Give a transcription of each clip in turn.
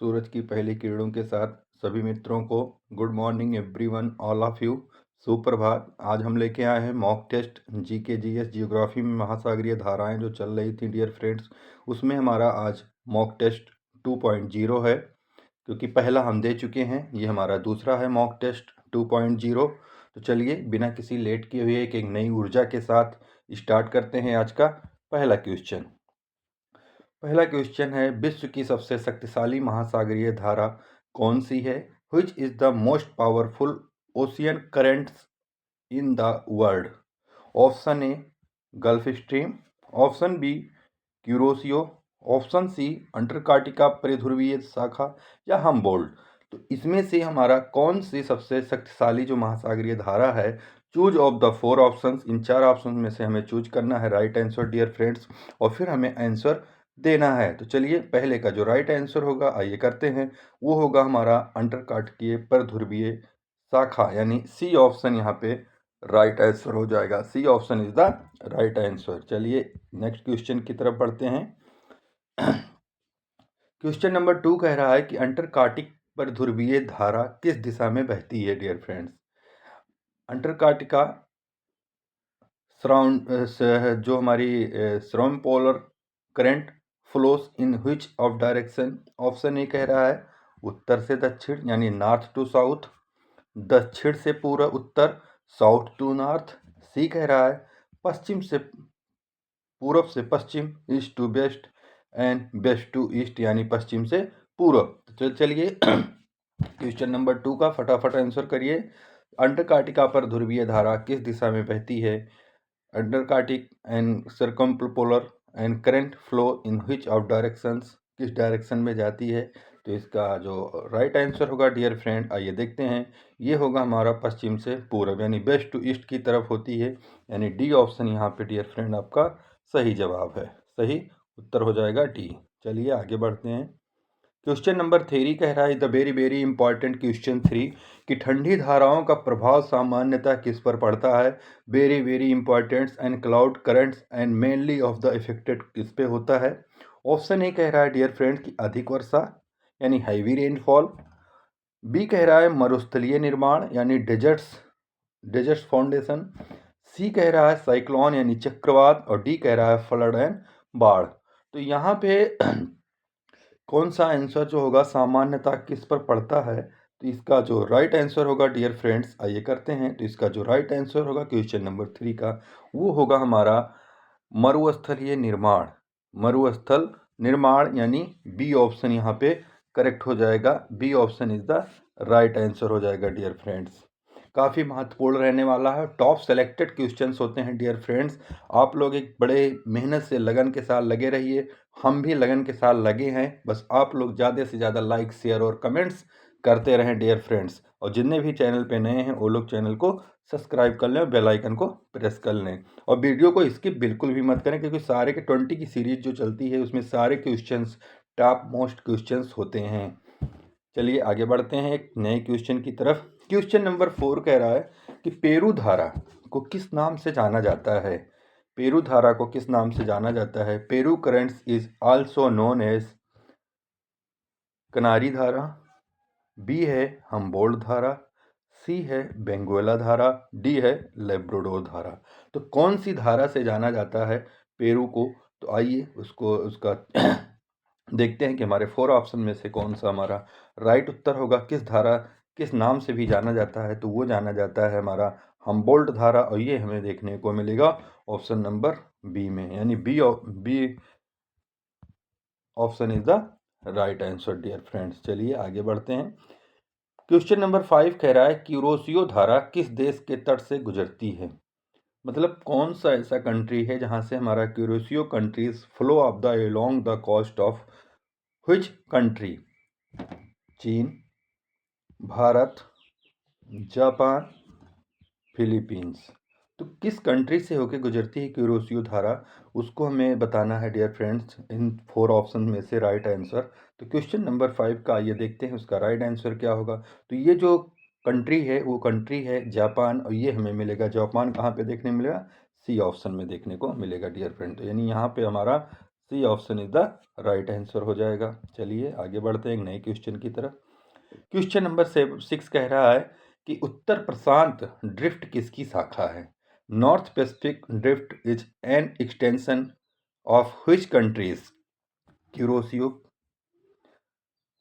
सूरज की पहली किरणों के साथ सभी मित्रों को good morning everyone, all of you. सुप्रभात। आज हम लेके आए हैं mock test GK GS geography में महासागरीय धाराएं जो चल रही थी डियर फ्रेंड्स, उसमें हमारा आज मॉक टेस्ट 2.0 है, क्योंकि पहला हम दे चुके हैं। ये हमारा दूसरा है मॉक टेस्ट 2.0। तो चलिए बिना किसी लेट किए हुए एक नई ऊर्जा के साथ स्टार्ट करते हैं आज का पहला क्वेश्चन। पहला क्वेश्चन है, विश्व की सबसे शक्तिशाली महासागरीय धारा कौन सी है? Which is the most powerful ocean currents in the world? Option A Gulf Stream, option B Kuroshio, option C Antarctica परिध्रुवीय शाखा, या हमबोल्ट। तो इसमें से हमारा कौन सी सबसे शक्तिशाली जो महासागरीय धारा है? Choose of the 4 options. In 4 option में से हमें चूज करना है राइट आंसर डियर फ्रेंड्स, और फिर हमें आंसर देना है। तो चलिए पहले का जो राइट आंसर होगा आइए करते हैं। वो होगा हमारा अंटार्कटिकीय परध्रुवीय शाखा, यानी सी ऑप्शन यहाँ पे राइट आंसर हो जाएगा। C option is the right answer. चलिए नेक्स्ट क्वेश्चन की तरफ बढ़ते हैं। क्वेश्चन नंबर 2 कह रहा है कि अंटार्कटिक पर ध्रुवीय धारा किस दिशा में बहती है डियर फ्रेंड्स? अंटार्कटिका जो हमारी surround polar current flows in which of direction? Option A कह रहा है उत्तर से दक्षिण यानी नॉर्थ टू साउथ, दक्षिण से पूर्व उत्तर साउथ टू नॉर्थ। सी कह रहा है पश्चिम से पूर्व से पश्चिम, east to west, and west to east यानी पश्चिम से पूर्व। तो चलिए क्वेश्चन नंबर 2 का फटाफट आंसर करिए। अंटार्कटिका पर ध्रुवीय धारा किस दिशा में बहती है? Antarctic and circumpolar and current flow in which of directions, किस डायरेक्शन में जाती है? तो इसका जो राइट आंसर होगा डियर फ्रेंड आइए देखते हैं। ये होगा हमारा पश्चिम से पूर्व यानी वेस्ट टू ईस्ट की तरफ होती है, यानी डी ऑप्शन यहाँ पे डियर फ्रेंड आपका सही जवाब है। सही उत्तर हो जाएगा डी। चलिए आगे बढ़ते हैं। क्वेश्चन नंबर 3 कह रहा है the very very important question 3 कि ठंडी धाराओं का प्रभाव सामान्यतः किस पर पड़ता है? Very very important and cloud currents and mainly of the affected किस पे होता है? ऑप्शन ए कह रहा है डियर फ्रेंड कि अधिक वर्षा यानी हैवी रेनफॉल, बी कह रहा है मरुस्थलीय निर्माण यानी डेजर्ट्स फाउंडेशन, सी कह रहा है साइक्लोन यानी चक्रवात, और डी कह रहा है फ्लड एंड बाढ़। तो यहाँ पे कौन सा आंसर जो होगा सामान्यतः किस पर पड़ता है? तो इसका जो राइट आंसर होगा डियर फ्रेंड्स आइए करते हैं। तो इसका जो राइट आंसर होगा क्वेश्चन नंबर 3 का वो होगा हमारा मरुस्थलीय निर्माण। मरुस्थल निर्माण यानी बी ऑप्शन यहाँ पे करेक्ट हो जाएगा। B option is the right answer हो जाएगा डियर फ्रेंड्स। काफ़ी महत्वपूर्ण रहने वाला है, टॉप सेलेक्टेड क्वेश्चंस होते हैं डियर फ्रेंड्स। आप लोग एक बड़े मेहनत से लगन के साथ लगे रहिए, हम भी लगन के साथ लगे हैं। बस आप लोग ज़्यादा से ज़्यादा लाइक शेयर और कमेंट्स करते रहें डियर फ्रेंड्स, और जितने भी चैनल पे नए हैं वो लोग चैनल को सब्सक्राइब कर लें और बेल आइकन को प्रेस कर लें, और वीडियो को स्किप बिल्कुल भी मत करें, क्योंकि सारे के 20 की सीरीज जो चलती है उसमें सारे क्वेश्चंस टॉप मोस्ट क्वेश्चंस होते हैं। चलिए आगे बढ़ते हैं एक नए क्वेश्चन की तरफ। क्वेश्चन नंबर 4 कह रहा है कि पेरू धारा को किस नाम से जाना जाता है? पेरू धारा को किस नाम से जाना जाता है? Peru currents is also known as canary धारा, बी है हमबोल्ट धारा, सी है बेंगुएला धारा, डी है लेब्राडोर धारा। तो कौन सी धारा से जाना जाता है पेरू को? तो आइए उसका देखते हैं कि हमारे 4 ऑप्शन में से कौन सा हमारा राइट उत्तर होगा। किस धारा किस नाम से भी जाना जाता है? तो वो जाना जाता है हमारा हमबोल्ट धारा, और ये हमें देखने को मिलेगा ऑप्शन नंबर बी में, यानी B option is the right answer dear friends. चलिए आगे बढ़ते हैं। क्वेश्चन नंबर 5 कह रहा है क्यूरोसियो धारा किस देश के तट से गुजरती है? मतलब कौन सा ऐसा कंट्री है जहां से हमारा Kuroshio countries flow of the along the coast of which country? चीन, भारत, जापान, फिलीपींस। तो किस कंट्री से होकर गुजरती है क्यूरोसियो धारा, उसको हमें बताना है डियर फ्रेंड्स इन 4 ऑप्शन में से राइट आंसर। तो क्वेश्चन नंबर 5 का ये देखते हैं उसका राइट आंसर क्या होगा। तो ये जो कंट्री है वो कंट्री है जापान, और ये हमें मिलेगा जापान कहाँ पे देखने मिलेगा? सी ऑप्शन में देखने को मिलेगा डियर फ्रेंड। तो यानी यहाँ पे हमारा C option is the right answer हो जाएगा। चलिए आगे बढ़ते हैं एक नए क्वेश्चन की तरफ। क्वेश्चन नंबर 6 कह रहा है कि उत्तर प्रशांत ड्रिफ्ट किसकी शाखा है? North Pacific drift is an extension of which countries? Kuroshio,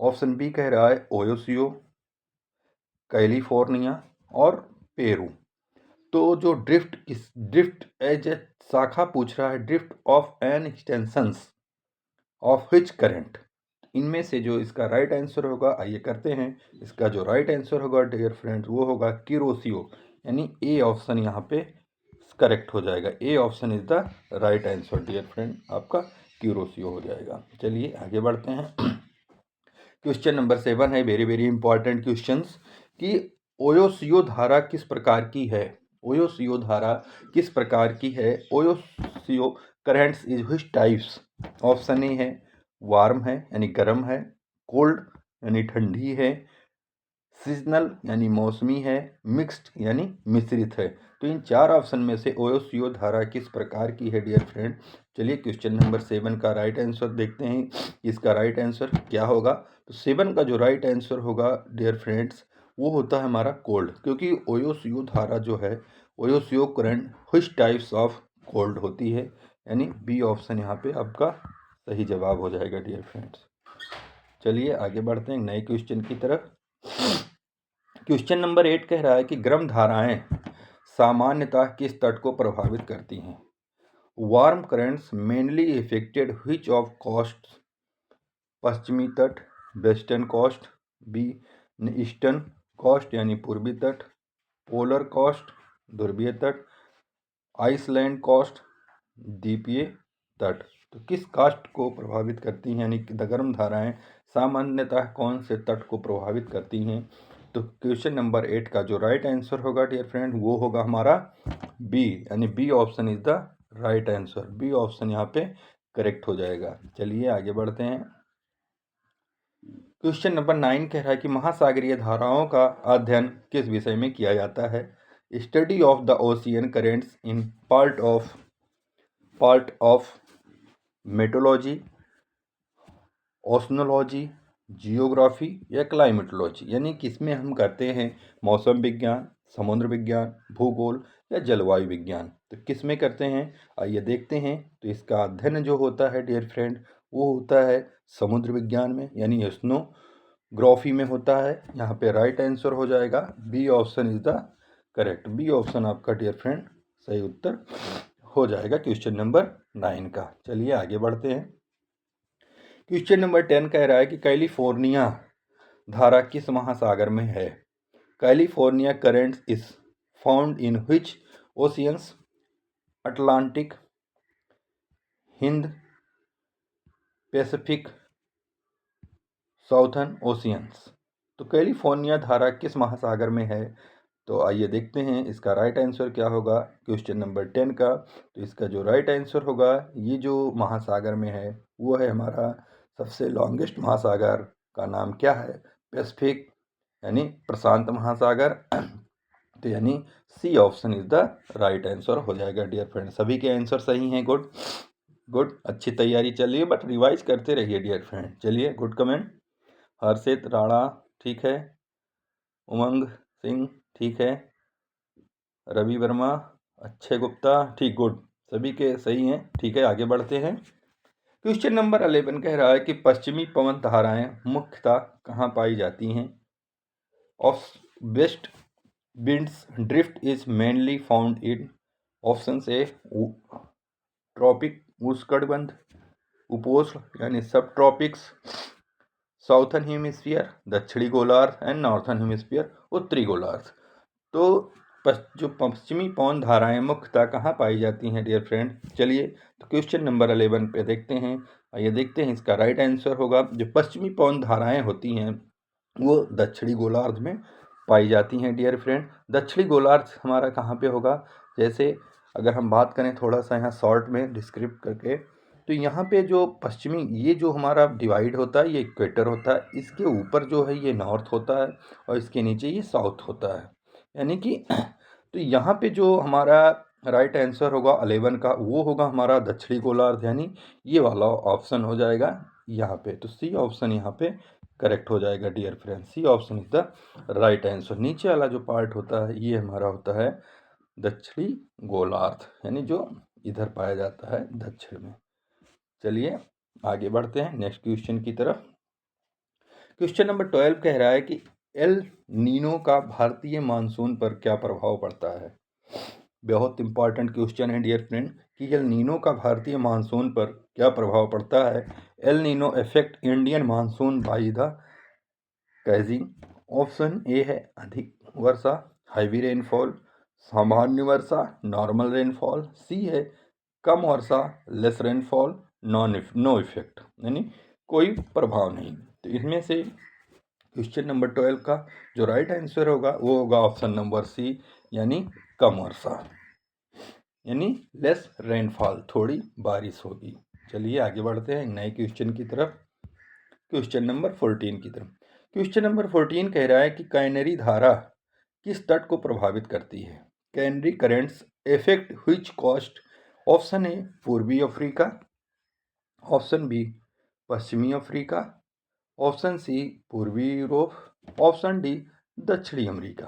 option B कह रहा है ओयोसियो, कैलिफोर्निया और पेरू। तो जो ड्रिफ्ट एज ए शाखा पूछ रहा है, drift of an extensions of which current, इनमें से जो इसका राइट आंसर होगा, आइए करते हैं। इसका जो राइट आंसर होगा डियर फ्रेंड्स वो होगा क्यूरोसियो, यानी ए ऑप्शन यहाँ पे करेक्ट हो जाएगा। A option is the right answer dear friend, आपका क्यूरोसियो हो जाएगा। चलिए आगे बढ़ते हैं। क्वेश्चन नंबर 7 है, वेरी वेरी इंपॉर्टेंट क्वेश्चंस, कि ओयोसियो धारा किस प्रकार की है? ओयोसियो धारा किस प्रकार की है? Oyashio currents is which types? Option A है वार्म है यानी गर्म है, कोल्ड यानी ठंडी है, सीजनल यानी मौसमी है, मिक्स्ड यानी मिश्रित है। तो इन चार ऑप्शन में से ओयोसियो धारा किस प्रकार की है डियर फ्रेंड? चलिए क्वेश्चन नंबर 7 का राइट आंसर देखते हैं, इसका राइट आंसर क्या होगा। तो 7 का जो राइट आंसर होगा डियर फ्रेंड्स वो होता है हमारा कोल्ड, क्योंकि ओयोसियो धारा जो है, Oyashio current which types of cold होती है, यानी बी ऑप्शन यहाँ पे आपका सही जवाब हो जाएगा डियर फ्रेंड्स। चलिए आगे बढ़ते हैं नए क्वेश्चन की तरफ। क्वेश्चन नंबर 8 कह रहा है कि गर्म धाराएं सामान्यतः किस तट को प्रभावित करती हैं? Warm currents mainly effected which of coast? पश्चिमी तट, western coast, B eastern coast यानी पूर्वी तट, पोलर कोस्ट ध्रुवीय तट, आइसलैंड कोस्ट द्वीपीय तट। तो किस कास्ट को प्रभावित करती हैं, यानी गर्म धाराएं सामान्यतः कौन से तट को प्रभावित करती हैं? तो क्वेश्चन नंबर 8 का जो राइट आंसर होगा डियर फ्रेंड वो होगा हमारा बी, यानी B option is the right answer. B option यहाँ पे करेक्ट हो जाएगा। चलिए आगे बढ़ते हैं। क्वेश्चन नंबर 9 कह रहा है कि महासागरीय धाराओं का अध्ययन किस विषय में किया जाता है? Study of the ocean currents in part of metrology, oceanology, geography या क्लाइमेटोलॉजी, यानी किसमें हम करते हैं मौसम विज्ञान, समुद्र विज्ञान, भूगोल या जलवायु विज्ञान। तो किस में करते हैं आइए देखते हैं। तो इसका अध्ययन जो होता है डियर फ्रेंड वो होता है समुद्र विज्ञान में, यानी ओशनोग्राफी में होता है। यहाँ पे राइट आंसर हो जाएगा B option is the correct. B option आपका डियर फ्रेंड सही उत्तर हो जाएगा क्वेश्चन नंबर 9 का। चलिए आगे बढ़ते हैं। क्वेश्चन नंबर 10 कह रहा है कि कैलिफोर्निया धारा किस महासागर में है? California currents is found in which oceans? Atlantic, Hind, Pacific, southern oceans. तो कैलिफोर्निया धारा किस महासागर में है? तो आइए देखते हैं इसका राइट आंसर क्या होगा क्वेश्चन नंबर 10 का। तो इसका जो राइट आंसर होगा, ये जो महासागर में है वो है हमारा सबसे लॉन्गेस्ट महासागर का नाम क्या है? पैसिफिक, यानी प्रशांत महासागर। तो यानी C option is the right answer हो जाएगा डियर फ्रेंड। सभी के आंसर सही हैं, गुड गुड, अच्छी तैयारी चल रही है, बट रिवाइज करते रहिए डियर फ्रेंड। चलिए गुड कमेंट। हर्षित राणा ठीक है, उमंग सिंह ठीक है, रवि वर्मा, अक्षय गुप्ता ठीक, गुड, सभी के सही हैं। ठीक है आगे बढ़ते हैं। क्वेश्चन नंबर 11 कह रहा है कि पश्चिमी पवन धाराएं मुख्यतः कहाँ पाई जाती हैं? Of west winds drift is mainly found in option A tropic उष्णकटिबंध, उपोष्ण यानी सब ट्रॉपिक्स, साउथर्न हेमिस्फीयर दक्षिणी गोलार्ध एंड नॉर्थर्न हेमिस्फीयर उत्तरी गोलार्ध। तो जो पश्चिमी पवन धाराएं मुख्यतः कहाँ पाई जाती हैं डियर फ्रेंड? चलिए तो क्वेश्चन नंबर 11 पे देखते हैं। आइए देखते हैं इसका राइट आंसर होगा, जो पश्चिमी पवन धाराएं होती हैं वो दक्षिणी गोलार्ध में पाई जाती हैं डियर फ्रेंड। दक्षिणी गोलार्ध हमारा कहाँ पे होगा? जैसे अगर हम बात करें थोड़ा सा यहाँ शॉर्ट में डिस्क्रिप्ट करके, तो यहाँ पे जो पश्चिमी ये जो हमारा डिवाइड होता है ये इक्वेटर होता है, इसके ऊपर जो है ये नॉर्थ होता है और इसके नीचे ये साउथ होता है, यानी कि तो यहाँ पे जो हमारा राइट आंसर होगा 11 का, वो होगा हमारा दक्षिणी गोलार्ध, यानी ये वाला ऑप्शन हो जाएगा यहाँ पे। तो सी ऑप्शन यहाँ पे करेक्ट हो जाएगा dear friend, C option is the right answer. नीचे वाला जो पार्ट होता है ये हमारा होता है दक्षिणी गोलार्ध, यानी जो इधर पाया जाता है दक्षिण में। चलिए आगे बढ़ते हैं नेक्स्ट क्वेश्चन की तरफ। क्वेश्चन नंबर 12 कह रहा है कि एल नीनो का भारतीय मानसून पर क्या प्रभाव पड़ता है। बहुत इंपॉर्टेंट क्वेश्चन है डियर फ्रेंड कि एल नीनो का भारतीय मानसून पर क्या प्रभाव पड़ता है। El Nino effect Indian monsoon by the causing. Option A है अधिक वर्षा, हैवी रेनफॉल, सामान्य वर्षा, नॉर्मल रेनफॉल। सी है कम वर्षा, लेस रेनफॉल, नो इफेक्ट, यानी कोई प्रभाव नहीं। तो इसमें से क्वेश्चन नंबर 12 का जो राइट आंसर होगा वो होगा ऑप्शन नंबर सी, यानी कम वर्षा, यानी लेस रेनफॉल, थोड़ी बारिश होगी। चलिए आगे बढ़ते हैं नए क्वेश्चन की तरफ, क्वेश्चन नंबर 14 की तरफ। क्वेश्चन नंबर 14 कह रहा है कि कैनरी धारा किस तट को प्रभावित करती है। Canary currents effect which coast. Option A पूर्वी अफ्रीका, ऑप्शन बी पश्चिमी अफ्रीका, ऑप्शन सी पूर्वी यूरोप, ऑप्शन डी दक्षिणी अमेरिका।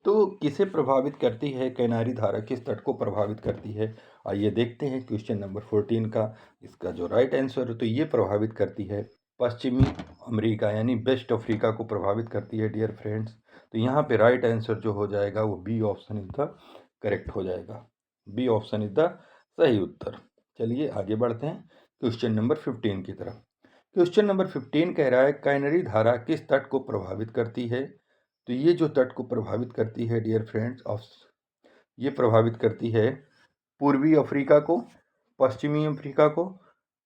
तो किसे प्रभावित करती है कैनारी धारा, किस तट को प्रभावित करती है। आइए देखते हैं क्वेश्चन नंबर 14 का इसका जो राइट आंसर है। तो ये प्रभावित करती है पश्चिमी अमेरिका, यानी वेस्ट अफ्रीका को प्रभावित करती है डियर फ्रेंड्स। तो यहाँ पे राइट आंसर जो हो जाएगा वो B option is the correct हो जाएगा, बी ऑप्शन इज द सही उत्तर। चलिए आगे बढ़ते हैं क्वेश्चन नंबर 15 की तरफ। क्वेश्चन नंबर 15 कह रहा है कैनरी धारा किस तट को प्रभावित करती है। तो ये जो तट को प्रभावित करती है डियर फ्रेंड्स, ये प्रभावित करती है पूर्वी अफ्रीका को, पश्चिमी अफ्रीका को,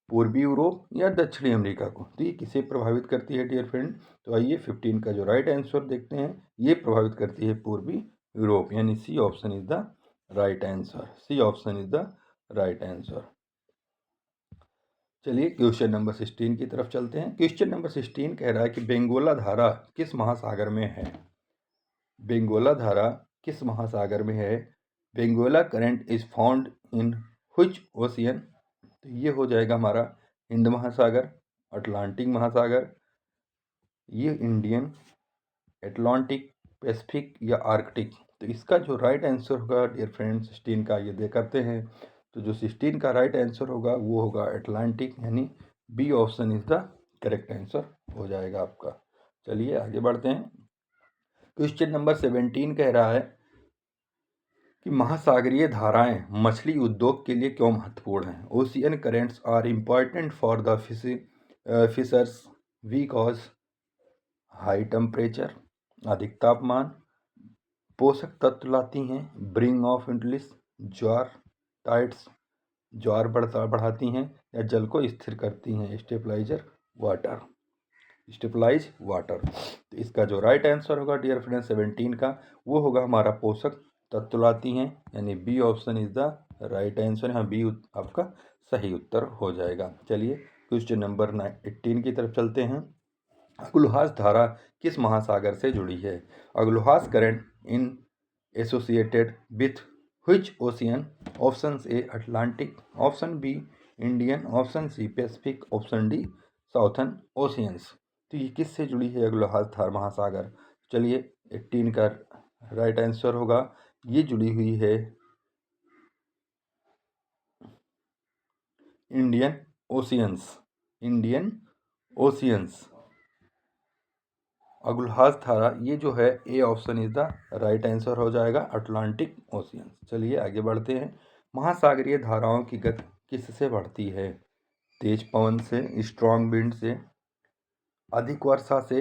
पूर्वी यूरोप या दक्षिणी अमेरिका को। तो ये किसे प्रभावित करती है डियर फ्रेंड। तो आइए 15 का जो राइट आंसर देखते हैं। ये प्रभावित करती है पूर्वी यूरोप, यानी C option is the right answer, C option is the right answer. चलिए क्वेश्चन नंबर 16 की तरफ चलते हैं। क्वेश्चन नंबर 16 कह रहा है कि बेंगोला धारा किस महासागर में है। बेंगोला धारा किस महासागर में है। Benguela current is found in which ocean. तो ये हो जाएगा हमारा हिंद महासागर, अटलांटिक महासागर, ये इंडियन, एटलांटिक, पैसिफिक या आर्कटिक। तो इसका जो राइट आंसर होगा डियर फ्रेंड 16 का, ये देख करते हैं। तो जो 16 का राइट आंसर होगा वो होगा एटलांटिक, यानी B option is the correct answer हो जाएगा आपका। चलिए आगे बढ़ते हैं। क्वेश्चन नंबर 17 कह रहा है कि महासागरीय धाराएं मछली उद्योग के लिए क्यों महत्वपूर्ण हैं। Ocean currents are important for the fishers because high temperature, अधिक तापमान, पोषक तत्व लाती हैं, ब्रिंग ऑफ इंटलिस, ज्वार टाइड्स, ज्वार बढ़ाती हैं, या जल को स्थिर करती हैं, स्टेबलाइजर वाटर, स्टेबलाइज वाटर। तो इसका जो राइट आंसर होगा डियर फ्रेंड 17 का, वो होगा हमारा पोषक तत्व लाती हैं, यानी B option is the right answer. यहाँ बी आपका सही उत्तर हो जाएगा। चलिए क्वेश्चन नंबर 18 की तरफ चलते हैं। अग्लुहास धारा किस महासागर से जुड़ी है। Agulhas current in associated with which ocean. Option A Atlantic, option B Indian, option C Pacific, option D Southern oceans. तो ये किससे जुड़ी है अग्लुहास धारा महासागर। चलिए 18 का राइट आंसर होगा, ये जुड़ी हुई है इंडियन ओशियंस, इंडियन ओशियंस। अग्लुहास धारा ये जो है ए option is the right answer हो जाएगा, अटलांटिक ओशियन। चलिए आगे बढ़ते हैं। महासागरीय धाराओं की गति किससे बढ़ती है। तेज पवन से, स्ट्रॉन्ग विंड से, अधिक वर्षा से,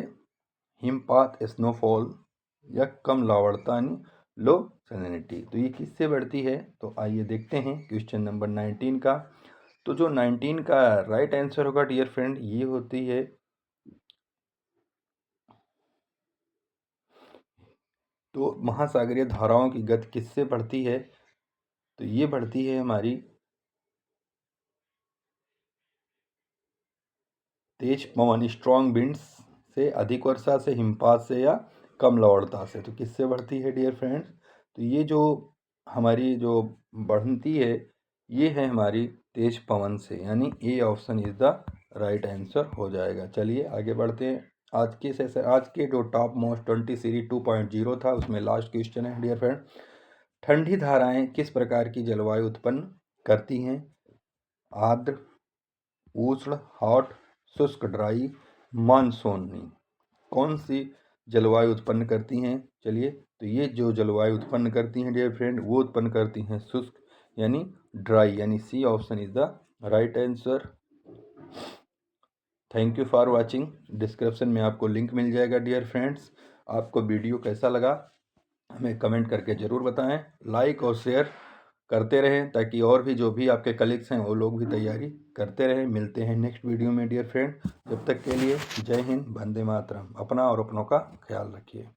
हिमपात स्नोफॉल, या कम लवणता लो सैलिनिटी। तो ये किससे बढ़ती है। तो आइए देखते हैं क्वेश्चन नंबर 19 का। तो जो 19 का राइट आंसर होगा डियर फ्रेंड, ये होती है तो महासागरीय धाराओं की गति किससे बढ़ती है। तो ये बढ़ती है हमारी तेज पवन स्ट्रॉन्ग विंड्स से, अधिक वर्षा से, हिमपात से, या कम लवणता से। तो किससे बढ़ती है डियर फ्रेंड्स। तो ये जो हमारी जो बढ़ती है ये है हमारी तेज पवन से, यानी ए option is the right answer हो जाएगा। चलिए आगे बढ़ते हैं। आज के सेशन, आज के जो टॉप मोस्ट 20 सीरीज 2.0 था उसमें लास्ट क्वेश्चन है डियर फ्रेंड, ठंडी धाराएं किस प्रकार की जलवायु उत्पन्न करती हैं? आर्द्र, उष्ण, हॉट, शुष्क ड्राई, मानसूनी, कौन सी जलवायु उत्पन्न करती हैं? चलिए, तो ये जो जलवायु उत्पन्न करती हैं डियर फ्रेंड वो उत्पन्न करती हैं शुष्क यानी ड्राई, यानी C option is the right answer. Thank you for watching. Description में आपको लिंक मिल जाएगा डियर फ्रेंड्स। आपको वीडियो कैसा लगा हमें कमेंट करके ज़रूर बताएं, लाइक और शेयर करते रहें ताकि और भी जो भी आपके कलीग्स हैं वो लोग भी तैयारी करते रहें। मिलते हैं नेक्स्ट वीडियो में डियर फ्रेंड, जब तक के लिए जय हिंद, वंदे मातरम। अपना और अपनों का ख्याल रखिए।